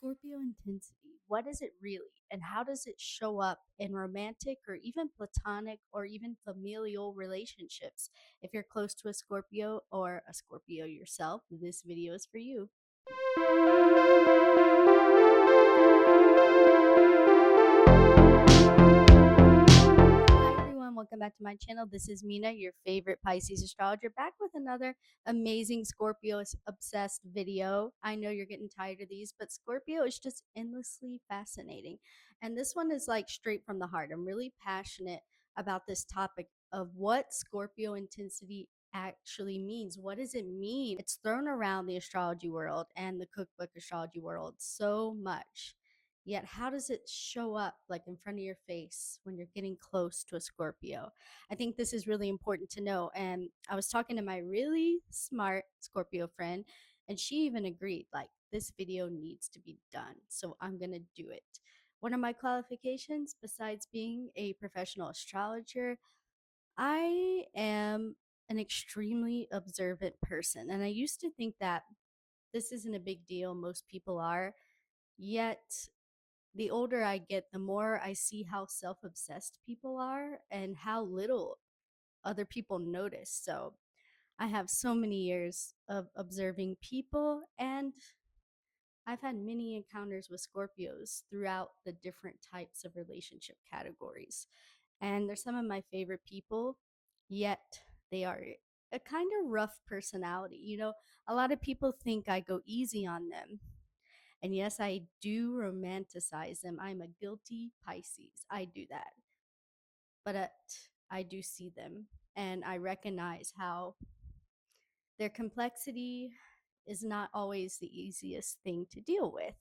Scorpio intensity, what is it really? And how does it show up in romantic or even platonic or even familial relationships? If you're close to a Scorpio or a Scorpio yourself, this video is for you. Hi everyone, welcome back to my channel. This is Mina, your favorite Pisces astrologer, back with another amazing Scorpio obsessed video. I know you're getting tired of these, but Scorpio is just endlessly fascinating. And this one is like straight from the heart. I'm really passionate about this topic of what Scorpio intensity actually means. What does it mean? It's thrown around the astrology world and the cookbook astrology world so much. Yet, how does it show up like in front of your face when you're getting close to a Scorpio? I think this is really important to know. And I was talking to my really smart Scorpio friend, and she even agreed, like, this video needs to be done. So I'm going to do it. One of my qualifications, besides being a professional astrologer, I am an extremely observant person. And I used to think that this isn't a big deal. Most people are. Yet the older I get, the more I see how self obsessed people are and how little other people notice. So I have so many years of observing people, and I've had many encounters with Scorpios throughout the different types of relationship categories. And they're some of my favorite people, yet they are a kind of rough personality. A lot of people think I go easy on them, and yes, I do romanticize them. I'm a guilty Pisces. I do that. But I do see them and I recognize how their complexity is not always the easiest thing to deal with.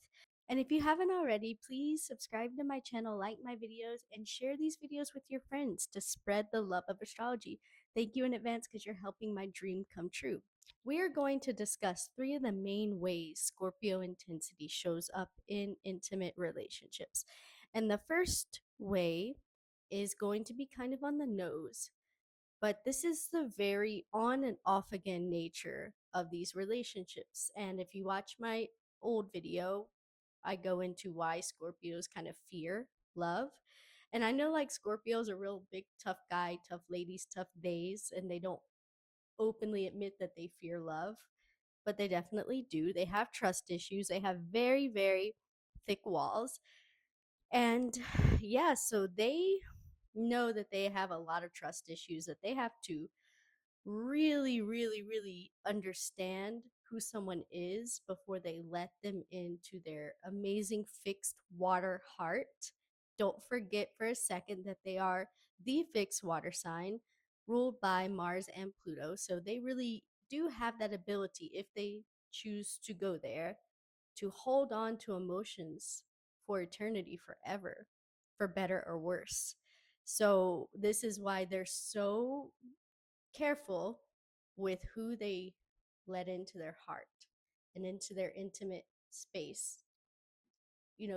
And if you haven't already, please subscribe to my channel, like my videos, and share these videos with your friends to spread the love of astrology. Thank you in advance because you're helping my dream come true. We are going to discuss three of the main ways Scorpio intensity shows up in intimate relationships. And the first way is going to be kind of on the nose, but this is the very on and off again nature of these relationships. And if you watch my old video, I go into why Scorpios kind of fear love. And I know like Scorpios are real big, tough guy, tough ladies, tough days, and they don't openly admit that they fear love, but they definitely do. They have trust issues, they have very, very thick walls. And yeah, so they know that they have a lot of trust issues that they have to really, really, really understand who someone is before they let them into their amazing fixed water heart. Don't forget for a second that they are the fixed water sign ruled by Mars and Pluto. So they really do have that ability, if they choose to go there, to hold on to emotions for eternity, forever, for better or worse. So this is why they're so careful with who they let into their heart and into their intimate space.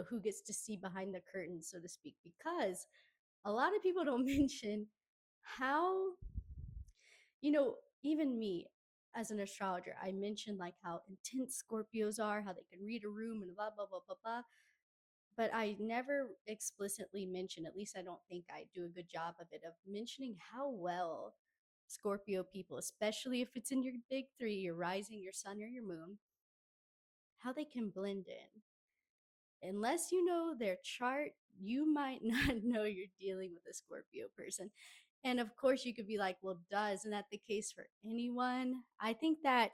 Who gets to see behind the curtain, so to speak, because a lot of people don't mention how, even me as an astrologer, I mentioned like how intense Scorpios are, how they can read a room and blah, blah, blah, blah, blah. But I never explicitly mention, at least I don't think I do a good job of it, of mentioning how well Scorpio people, especially if it's in your big three, your rising, your sun, or your moon, how they can blend in. Unless you know their chart, you might not know you're dealing with a Scorpio person. And of course, you could be like, well, duh, isn't that the case for anyone? I think that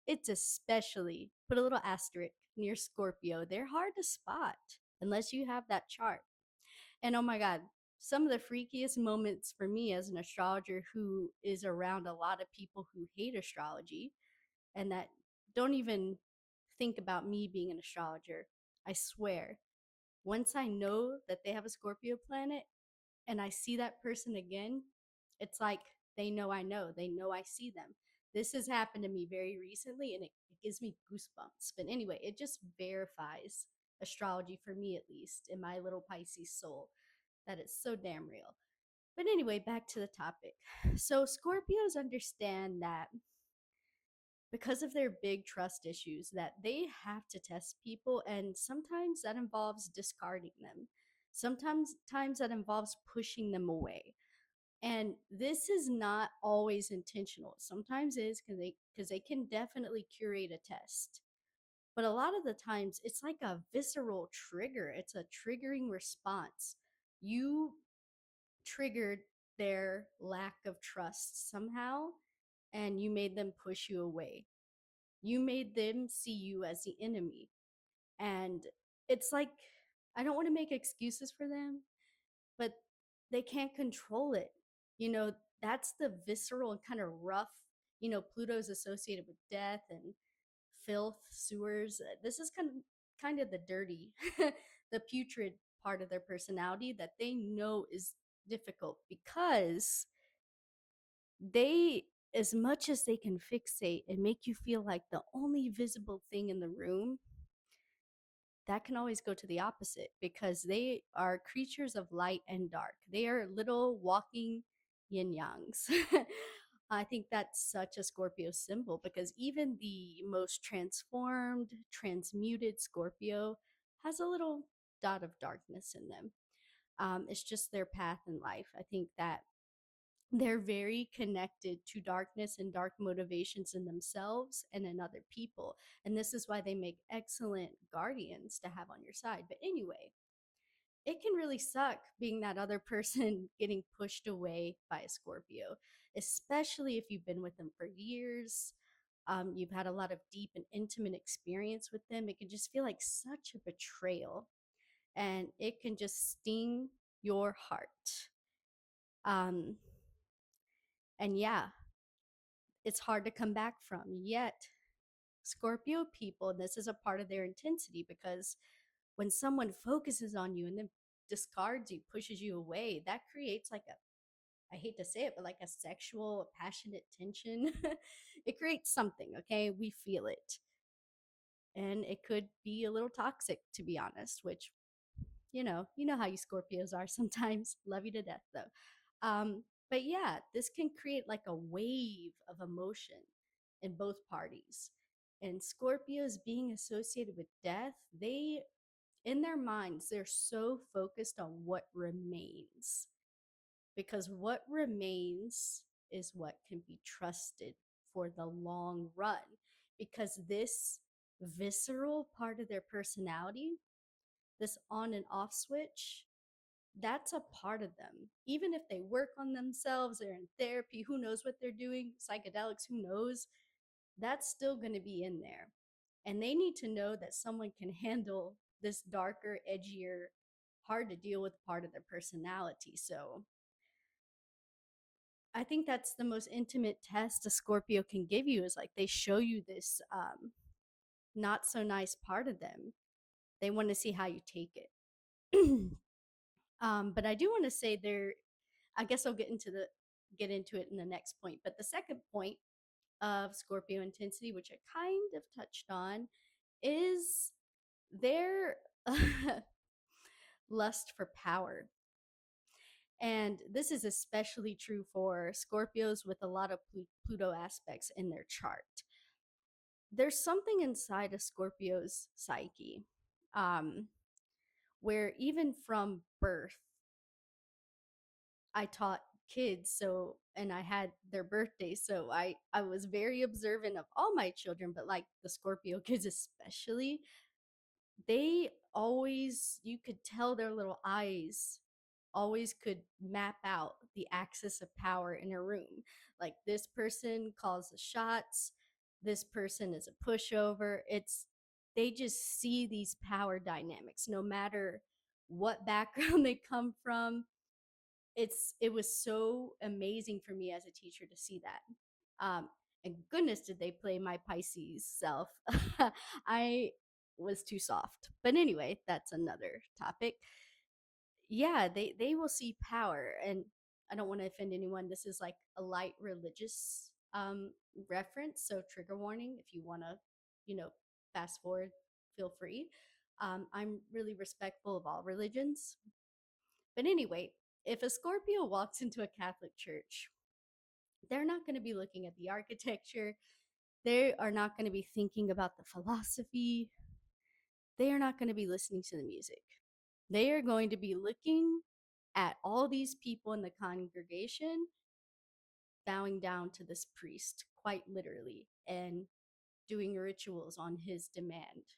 it's especially, put a little asterisk near Scorpio, they're hard to spot unless you have that chart. And oh my God, some of the freakiest moments for me as an astrologer who is around a lot of people who hate astrology and that don't even think about me being an astrologer. I swear, once I know that they have a Scorpio planet and I see that person again, it's like they know, they know I see them. This has happened to me very recently, and it gives me goosebumps. But anyway, it just verifies astrology, for me at least, in my little Pisces soul, that it's so damn real. But anyway, back to the topic. So Scorpios understand that because of their big trust issues that they have to test people, and sometimes that involves discarding them. Sometimes that involves pushing them away. And this is not always intentional. Sometimes it is because they can definitely curate a test. But a lot of the times it's like a visceral trigger. It's a triggering response. You triggered their lack of trust somehow, and you made them push you away. You made them see you as the enemy. And it's like, I don't want to make excuses for them, but they can't control it. You know, that's the visceral and kind of rough. Pluto's associated with death and filth, sewers. This is kind of the dirty, the putrid part of their personality that they know is difficult, because they, as much as they can fixate and make you feel like the only visible thing in the room, that can always go to the opposite, because they are creatures of light and dark. They are little walking yin yangs. I think that's such a Scorpio symbol, because even the most transformed, transmuted Scorpio has a little dot of darkness in them. It's just their path in life. I think that they're very connected to darkness and dark motivations in themselves and in other people. And this is why they make excellent guardians to have on your side. But anyway, it can really suck being that other person getting pushed away by a Scorpio, especially if you've been with them for years. You've had a lot of deep and intimate experience with them. It can just feel like such a betrayal, and it can just sting your heart. Um, and yeah, it's hard to come back from. Yet, Scorpio people, and this is a part of their intensity, because when someone focuses on you and then discards you, pushes you away, that creates like I hate to say it, but like a sexual, passionate tension. It creates something, okay? We feel it. And it could be a little toxic, to be honest, which, you know how you Scorpios are sometimes. Love you to death, though. But yeah, this can create like a wave of emotion in both parties. And Scorpios being associated with death, they, in their minds, they're so focused on what remains, because what remains is what can be trusted for the long run. Because this visceral part of their personality, this on and off switch, that's a part of them. Even if they work on themselves, they're in therapy, who knows what they're doing, psychedelics, who knows, that's still going to be in there. And they need to know that someone can handle this darker, edgier, hard to deal with part of their personality. So I think that's the most intimate test a Scorpio can give you, is like they show you this not so nice part of them. They want to see how you take it. But I do want to say there, I guess I'll get into it in the next point. But the second point of Scorpio intensity, which I kind of touched on, is their lust for power. And this is especially true for Scorpios with a lot of Pluto aspects in their chart. There's something inside a Scorpio's psyche, um, where even from birth, I taught kids, so, and I had their birthdays, so I was very observant of all my children, but like the Scorpio kids especially, they always, you could tell their little eyes always could map out the axis of power in a room. Like, this person calls the shots, this person is a pushover. They just see these power dynamics no matter what background they come from. It was so amazing for me as a teacher to see that. And goodness, did they play my Pisces self. I was too soft, but anyway, that's another topic. Yeah, they will see power. And I don't want to offend anyone, this is like a light religious reference, so trigger warning. If you want to, fast forward, feel free. I'm really respectful of all religions, but anyway, if a Scorpio walks into a Catholic church, they're not going to be looking at the architecture. They are not going to be thinking about the philosophy. They are not going to be listening to the music. They are going to be looking at all these people in the congregation bowing down to this priest, quite literally, and doing rituals on his demand.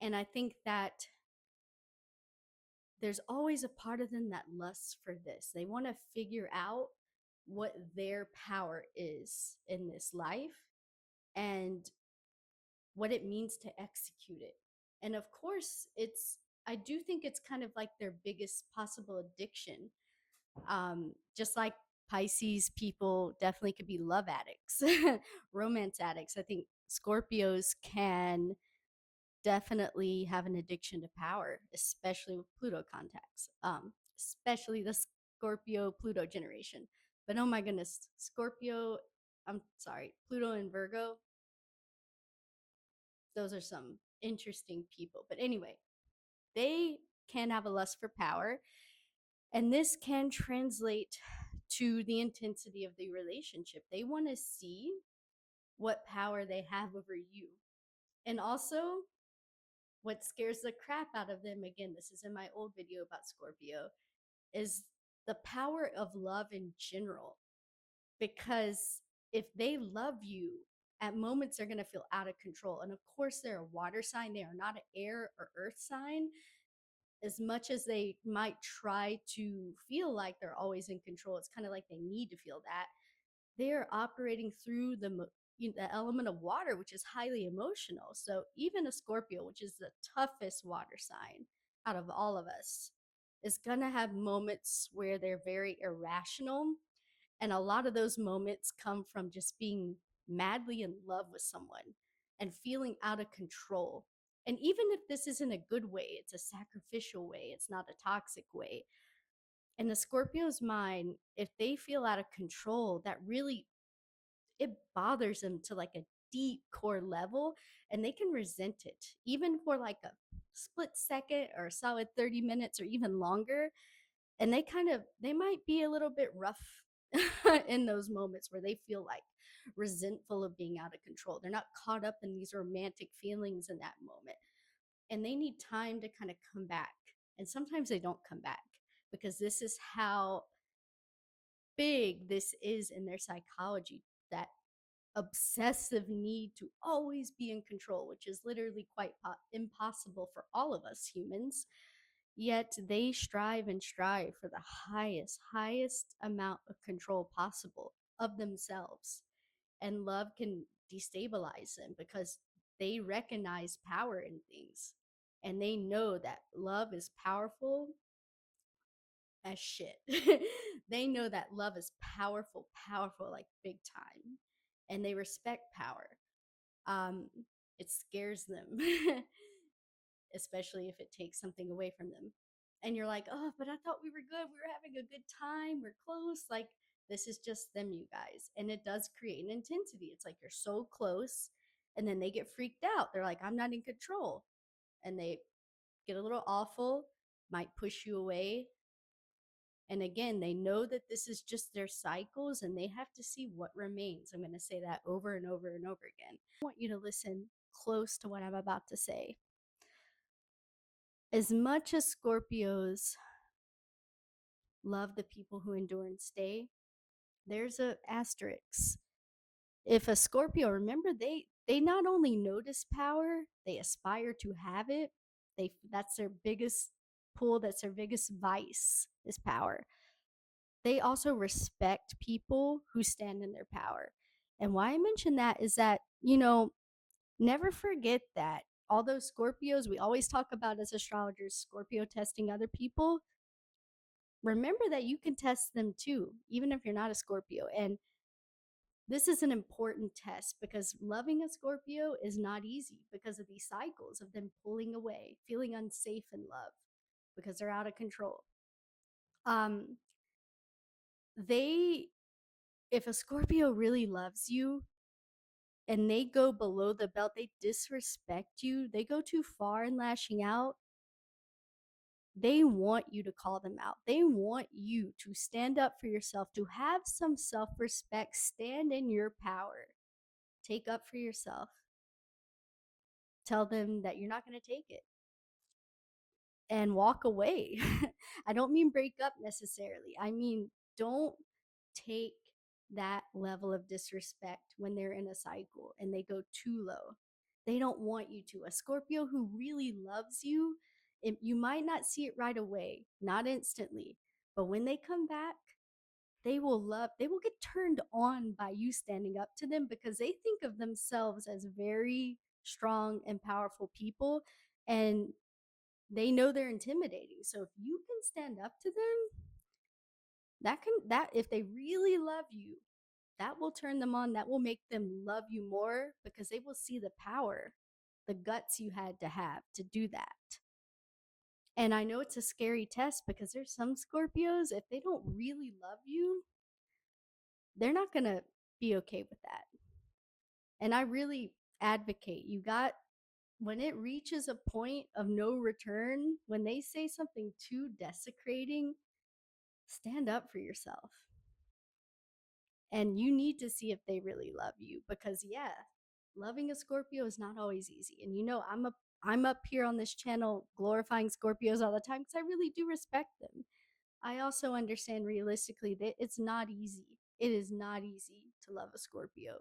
And I think that there's always a part of them that lusts for this. They want to figure out what their power is in this life and what it means to execute it. And of course, I do think it's kind of like their biggest possible addiction. Just like Pisces people definitely could be love addicts, romance addicts. I think Scorpios can definitely have an addiction to power, especially with Pluto contacts, especially the Scorpio Pluto generation. But oh my goodness, Pluto and Virgo, those are some interesting people. But anyway, they can have a lust for power, and this can translate to the intensity of the relationship. They want to see what power they have over you. And also, what scares the crap out of them, again, this is in my old video about Scorpio, is the power of love in general. Because if they love you, at moments they're going to feel out of control. And of course, they're a water sign, they are not an air or earth sign. As much as they might try to feel like they're always in control, it's kind of like they need to feel that. They're operating through the element of water, which is highly emotional. So even a Scorpio, which is the toughest water sign out of all of us, is going to have moments where they're very irrational. And a lot of those moments come from just being madly in love with someone and feeling out of control. And even if this isn't a good way, it's a sacrificial way, it's not a toxic way. In the Scorpio's mind, if they feel out of control, that really it bothers them to like a deep core level, and they can resent it even for like a split second or a solid 30 minutes or even longer. And they might be a little bit rough in those moments where they feel like resentful of being out of control. They're not caught up in these romantic feelings in that moment, and they need time to kind of come back. And sometimes they don't come back because this is how big this is in their psychology, that obsessive need to always be in control, which is literally quite impossible for all of us humans. Yet they strive and strive for the highest amount of control possible of themselves. And love can destabilize them because they recognize power in things. And they know that love is powerful as shit. They know that love is powerful, powerful, like big time. And they respect power. Um, it scares them, especially if it takes something away from them. And you're like, oh, but I thought we were good. We were having a good time. We're close. Like, this is just them, you guys. And it does create an intensity. It's like you're so close. And then they get freaked out. They're like, I'm not in control. And they get a little awful, might push you away. And again, they know that this is just their cycles and they have to see what remains. I'm going to say that over and over and over again. I want you to listen close to what I'm about to say. As much as Scorpios love the people who endure and stay, there's a asterisk. If a Scorpio, remember, they not only notice power, they aspire to have it. That's their biggest pull, that's their biggest vice, is power. They also respect people who stand in their power. And why I mention that is that, never forget that although Scorpios, we always talk about as astrologers, Scorpio testing other people, remember that you can test them too, even if you're not a Scorpio. And this is an important test because loving a Scorpio is not easy because of these cycles of them pulling away, feeling unsafe in love because they're out of control. Um, they, if a Scorpio really loves you and they go below the belt, they disrespect you, they go too far in lashing out, they want you to call them out. They want you to stand up for yourself, to have some self respect, stand in your power. Take up for yourself. Tell them that you're not going to take it and walk away. I don't mean break up necessarily. I mean, don't take that level of disrespect when they're in a cycle and they go too low. They don't want you to. A Scorpio who really loves you, you might not see it right away, not instantly, but when they come back, they will get turned on by you standing up to them because they think of themselves as very strong and powerful people, and they know they're intimidating. So if you can stand up to them, that if they really love you, that will turn them on. That will make them love you more because they will see the power, the guts you had to have to do that. And I know it's a scary test because there's some Scorpios, if they don't really love you, they're not going to be okay with that. And I really advocate you got when it reaches a point of no return, when they say something too desecrating, stand up for yourself. And you need to see if they really love you because yeah, loving a Scorpio is not always easy. And you know, I'm up here on this channel glorifying Scorpios all the time because I really do respect them. I also understand realistically that it's not easy. It is not easy to love a Scorpio.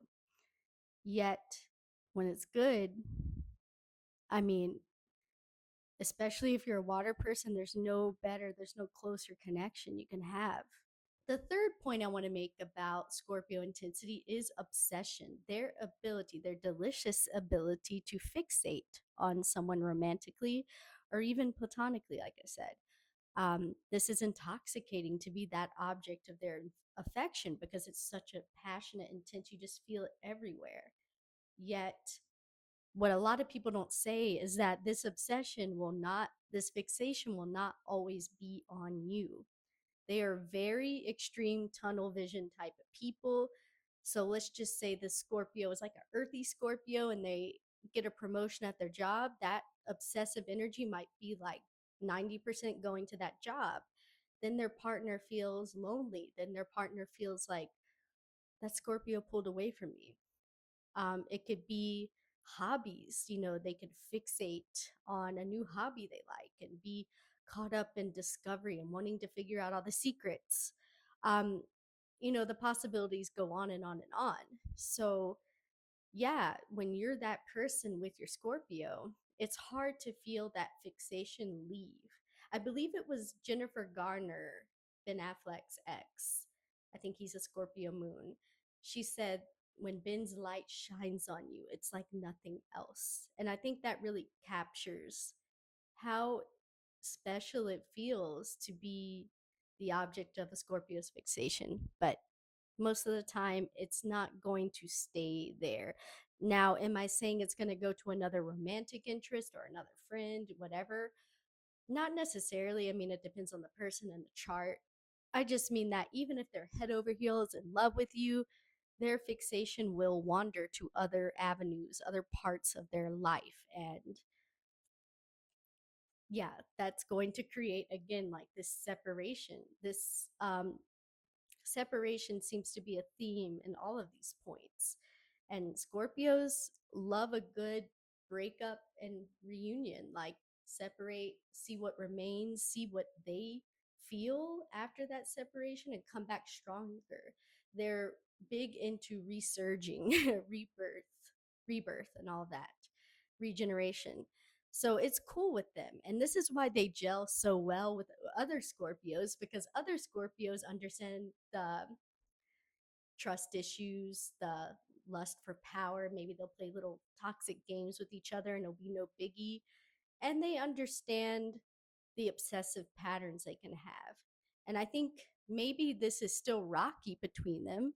Yet, when it's good, I mean, especially if you're a water person, there's no closer connection you can have. The third point I want to make about Scorpio intensity is obsession, their ability, their delicious ability to fixate on someone romantically or even platonically, like I said. This is intoxicating to be that object of their affection because it's such a passionate, intense, you just feel it everywhere. Yet, what a lot of people don't say is that this fixation will not always be on you. They are very extreme tunnel vision type of people. So let's just say the Scorpio is like an earthy Scorpio and they get a promotion at their job. That obsessive energy might be like 90% going to that job. Then their partner feels lonely. Then their partner feels like that Scorpio pulled away from me. It could be hobbies, they could fixate on a new hobby they like and be caught up in discovery and wanting to figure out all the secrets. Um, the possibilities go on and on and on. So, yeah, when you're that person with your Scorpio, it's hard to feel that fixation leave. I believe it was Jennifer Garner, Ben Affleck's ex. I think he's a Scorpio moon. She said, when Ben's light shines on you, it's like nothing else. And I think that really captures how special it feels to be the object of a Scorpio's fixation. But most of the time it's not going to stay there. Now, am I saying it's going to go to another romantic interest or another friend, whatever? Not necessarily. I mean, it depends on the person and the chart. I just mean that even if they're head over heels in love with you, their fixation will wander to other avenues, other parts of their life. And yeah, that's going to create, again, like this separation. This separation seems to be a theme in all of these points. And Scorpios love a good breakup and reunion, like separate, see what remains, see what they feel after that separation and come back stronger. They're big into resurging, rebirth, and all that, regeneration. So it's cool with them. And this is why they gel so well with other Scorpios because other Scorpios understand the trust issues, the lust for power. Maybe they'll play little toxic games with each other and it'll be no biggie. And they understand the obsessive patterns they can have. And I think maybe this is still rocky between them,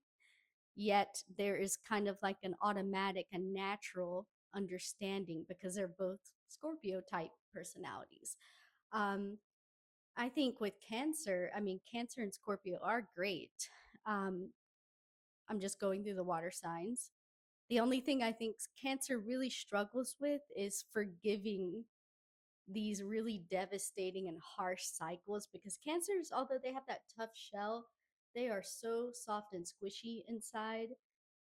yet there is kind of like an automatic and natural understanding because they're both Scorpio type personalities. Um, I think with Cancer, I mean, Cancer and Scorpio are great. Um, I'm just going through the water signs. The only thing I think Cancer really struggles with is forgiving these really devastating and harsh cycles because Cancers, although they have that tough shell, they are so soft and squishy inside.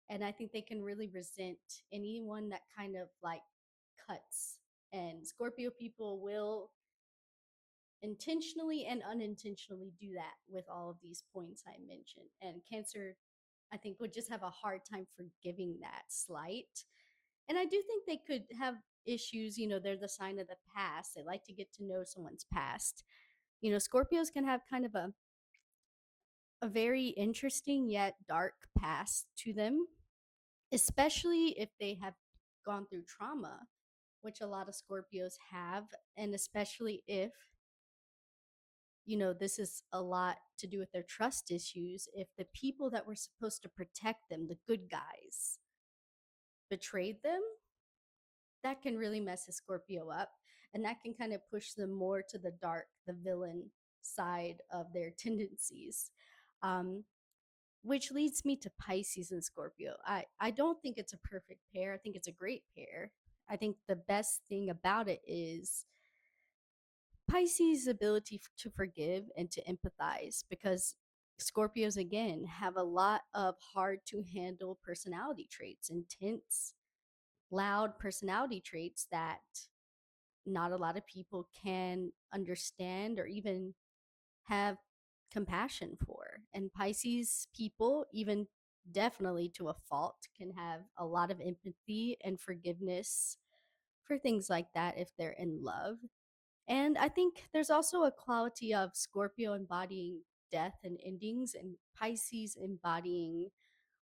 And I think they can really resent anyone that kind of like cuts. And Scorpio people will intentionally and unintentionally do that with all of these points I mentioned. And Cancer, I think, would just have a hard time forgiving that slight. And I do think they could have issues. They're the sign of the past. They like to get to know someone's past. Scorpios can have kind of a very interesting yet dark past to them, especially if they have gone through trauma, which a lot of Scorpios have, and especially if this is a lot to do with their trust issues. If the people that were supposed to protect them, the good guys, betrayed them, that can really mess a Scorpio up. And that can kind of push them more to the dark, the villain side of their tendencies. Um, which leads me to Pisces and Scorpio. I don't think it's a perfect pair. I think it's a great pair. I think the best thing about it is Pisces' ability to forgive and to empathize, because Scorpios, again, have a lot of hard to handle personality traits, intense, loud personality traits that not a lot of people can understand or even have compassion for. And Pisces people, even definitely to a fault, can have a lot of empathy and forgiveness for things like that if they're in love. And I think there's also a quality of Scorpio embodying death and endings, and Pisces embodying,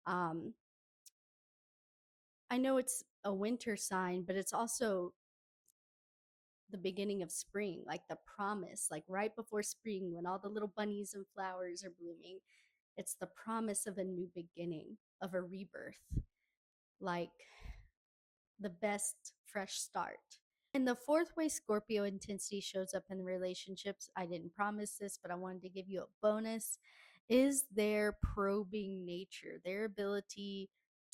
um, I know it's a winter sign, but it's also the beginning of spring, like the promise, like right before spring when all the little bunnies and flowers are blooming. It's the promise of a new beginning, of a rebirth, like the best fresh start. And the fourth way Scorpio intensity shows up in relationships, I didn't promise this, but I wanted to give you a bonus, is their probing nature, their ability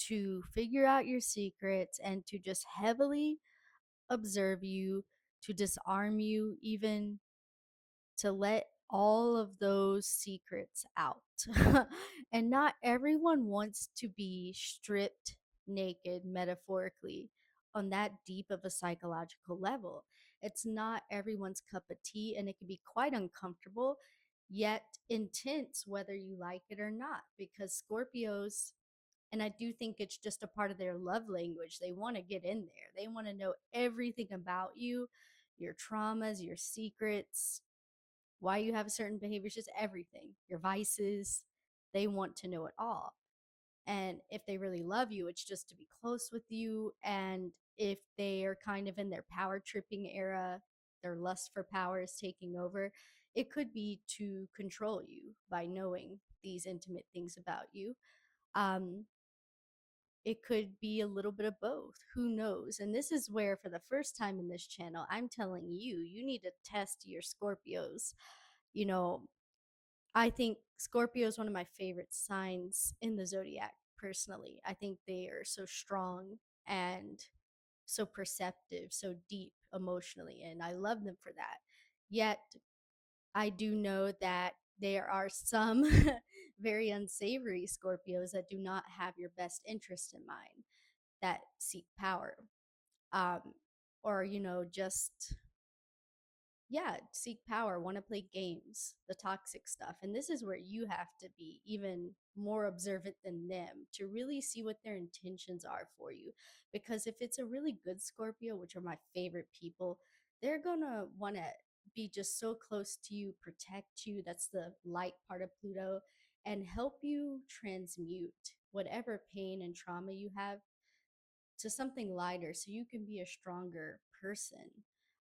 to figure out your secrets and to just heavily observe you, to disarm you, even to let all of those secrets out. And not everyone wants to be stripped naked, metaphorically, on that deep of a psychological level. It's not everyone's cup of tea, and it can be quite uncomfortable, yet intense, whether you like it or not. Because Scorpios, and I do think it's just a part of their love language, they want to get in there, they want to know everything about you, your traumas, your secrets, why you have certain behaviors, just everything, your vices. They want to know it all. And if they really love you, it's just to be close with you. And if they are kind of in their power tripping era, their lust for power is taking over, it could be to control you by knowing these intimate things about you. Um, it could be a little bit of both. Who knows? And this is where, for the first time in this channel, I'm telling you, you need to test your Scorpios. You know, I think Scorpio is one of my favorite signs in the zodiac, personally. I think they are so strong and so perceptive, so deep emotionally, and I love them for that. Yet, I do know that there are some very unsavory Scorpios that do not have your best interest in mind, that seek power, um, or, just, yeah, seek power, want to play games, the toxic stuff. And this is where you have to be even more observant than them to really see what their intentions are for you. Because if it's a really good Scorpio, which are my favorite people, they're going to want to be just so close to you, protect you. That's the light part of Pluto, and help you transmute whatever pain and trauma you have to something lighter so you can be a stronger person.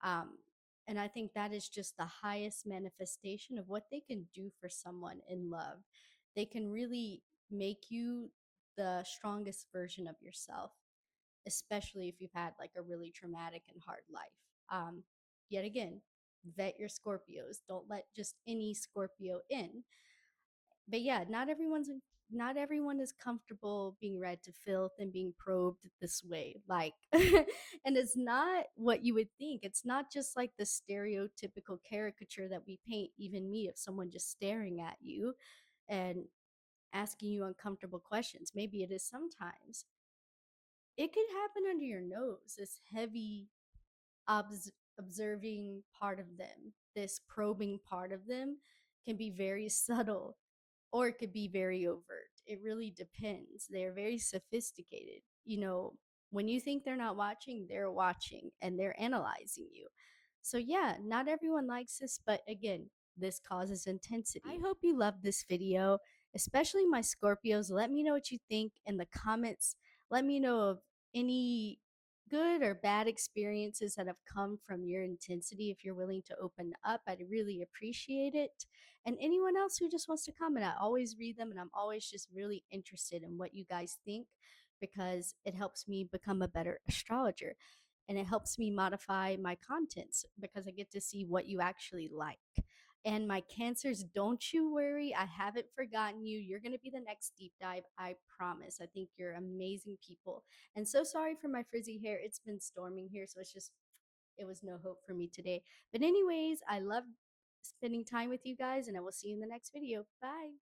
Um, and I think that is just the highest manifestation of what they can do for someone in love. They can really make you the strongest version of yourself, especially if you've had like a really traumatic and hard life. Yet again, vet your Scorpios. Don't let just any Scorpio in. But yeah, not everyone is comfortable being read to filth and being probed this way. Like, and it's not what you would think. It's not just like the stereotypical caricature that we paint, even me, of someone just staring at you. And asking you uncomfortable questions. Maybe it is sometimes. It could happen under your nose, this heavy observing part of them, this probing part of them can be very subtle or it could be very overt. It really depends. They're very sophisticated. When you think they're not watching, they're watching and they're analyzing you. So, yeah, not everyone likes this, but again, this causes intensity. I hope you loved this video, especially my Scorpios. Let me know what you think in the comments. Let me know of any good or bad experiences that have come from your intensity. If you're willing to open up, I'd really appreciate it. And anyone else who just wants to comment, I always read them and I'm always just really interested in what you guys think because it helps me become a better astrologer and it helps me modify my contents because I get to see what you actually like. And my cancers, don't you worry. I haven't forgotten you. You're going to be the next deep dive. I promise. I think you're amazing people. And so sorry for my frizzy hair. It's been storming here. So it was no hope for me today. But, anyways, I love spending time with you guys and I will see you in the next video. Bye.